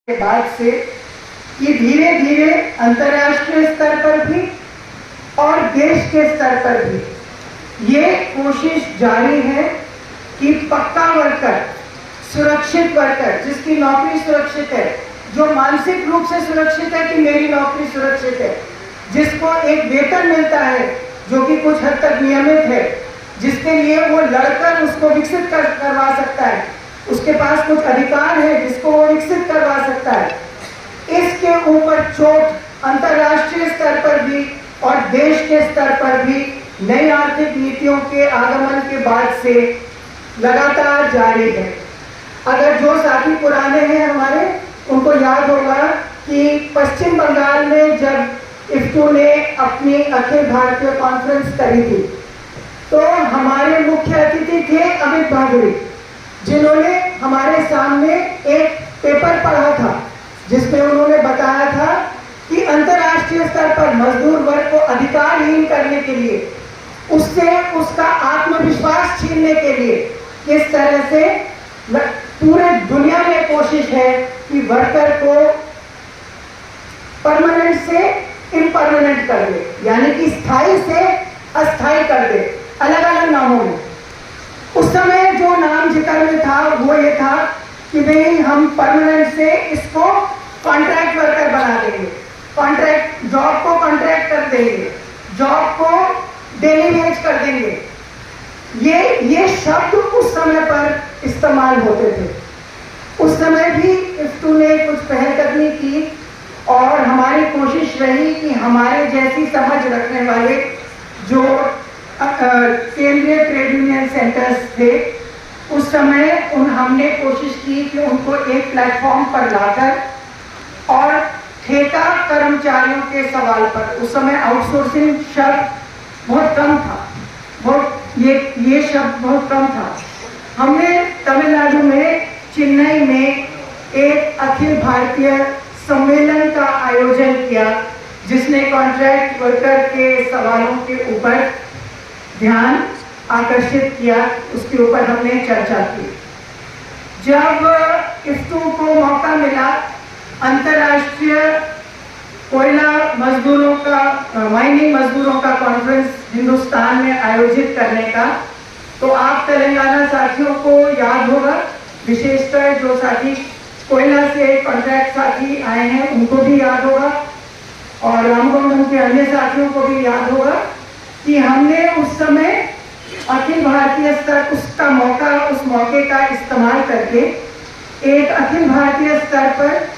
के बाद से ये धीरे धीरे अंतर्राष्ट्रीय स्तर पर भी और देश के स्तर पर भी ये कोशिश जारी है कि पक्का वर्कर, सुरक्षित वर्कर, जिसकी नौकरी सुरक्षित है, जो मानसिक रूप से सुरक्षित है कि मेरी नौकरी सुरक्षित है, जिसको एक वेतन मिलता है जो कि कुछ हद तक नियमित है, जिसके लिए वो लड़कर उसको विकसित करवा सकता है, उसके पास कुछ अधिकार है जिसको वो विकसित करवा सकता है। इसके ऊपर चोट अंतर्राष्ट्रीय स्तर पर भी और देश के स्तर पर भी नई आर्थिक नीतियों के आगमन के बाद से लगातार जारी है। अगर जो साथी पुराने हैं हमारे, उनको याद होगा कि पश्चिम बंगाल में जब इफ्टू ने अपनी अखिल भारतीय कॉन्फ्रेंस करी थी, तो हमारे मुख्य अतिथि थे अमित भादुड़ी, जिन्होंने हमारे सामने एक पेपर पढ़ा था जिसमें उन्होंने बताया था कि अंतर्राष्ट्रीय स्तर पर मजदूर वर्ग को अधिकारहीन करने के लिए, उससे उसका आत्मविश्वास छीनने के लिए किस तरह से पूरे दुनिया में कोशिश है कि वर्कर को परमानेंट से इम्परमानेंट कर दे, यानी कि स्थायी से अस्थायी कर दे, अलग अलग नामों में। उस समय जो नाम जिक्र में था वो ये था कि भाई हम परमानेंट से इसको कॉन्ट्रैक्ट वर्कर बना देंगे, कॉन्ट्रैक्ट जॉब को कॉन्ट्रैक्ट कर देंगे, जॉब को डेली वेज कर देंगे। ये शब्द उस समय पर इस्तेमाल होते थे। उस समय भी इफ्टू ने कुछ पहलकदमी की और हमारी कोशिश रही कि हमारे जैसी समझ रखने वाले जो केंद्रीय ट्रेड यूनियन सेंटर्स थे, उस समय हमने कोशिश की कि उनको एक प्लेटफॉर्म पर लाकर और ठेका कर्मचारियों के सवाल पर, उस समय आउटसोर्सिंग शब्द बहुत कम था, ये शब्द बहुत कम था। हमने तमिलनाडु में चेन्नई में एक अखिल भारतीय सम्मेलन का आयोजन किया जिसने कॉन्ट्रैक्ट वर्कर के सवालों के ऊपर ध्यान आकर्षित किया, उसके ऊपर हमने चर्चा की। जब इफ्टू को मौका मिला अंतर्राष्ट्रीय कोयला मजदूरों का, माइनिंग मजदूरों का कॉन्फ्रेंस हिंदुस्तान में आयोजित करने का, तो आप तेलंगाना साथियों को याद होगा, विशेषकर जो साथी कोयला से कॉन्ट्रैक्ट साथी आए हैं उनको भी याद होगा और रामगुंडम के अन्य साथियों को भी याद होगा कि हमने उस समय अखिल भारतीय स्तर उस मौके का इस्तेमाल करके एक अखिल भारतीय स्तर पर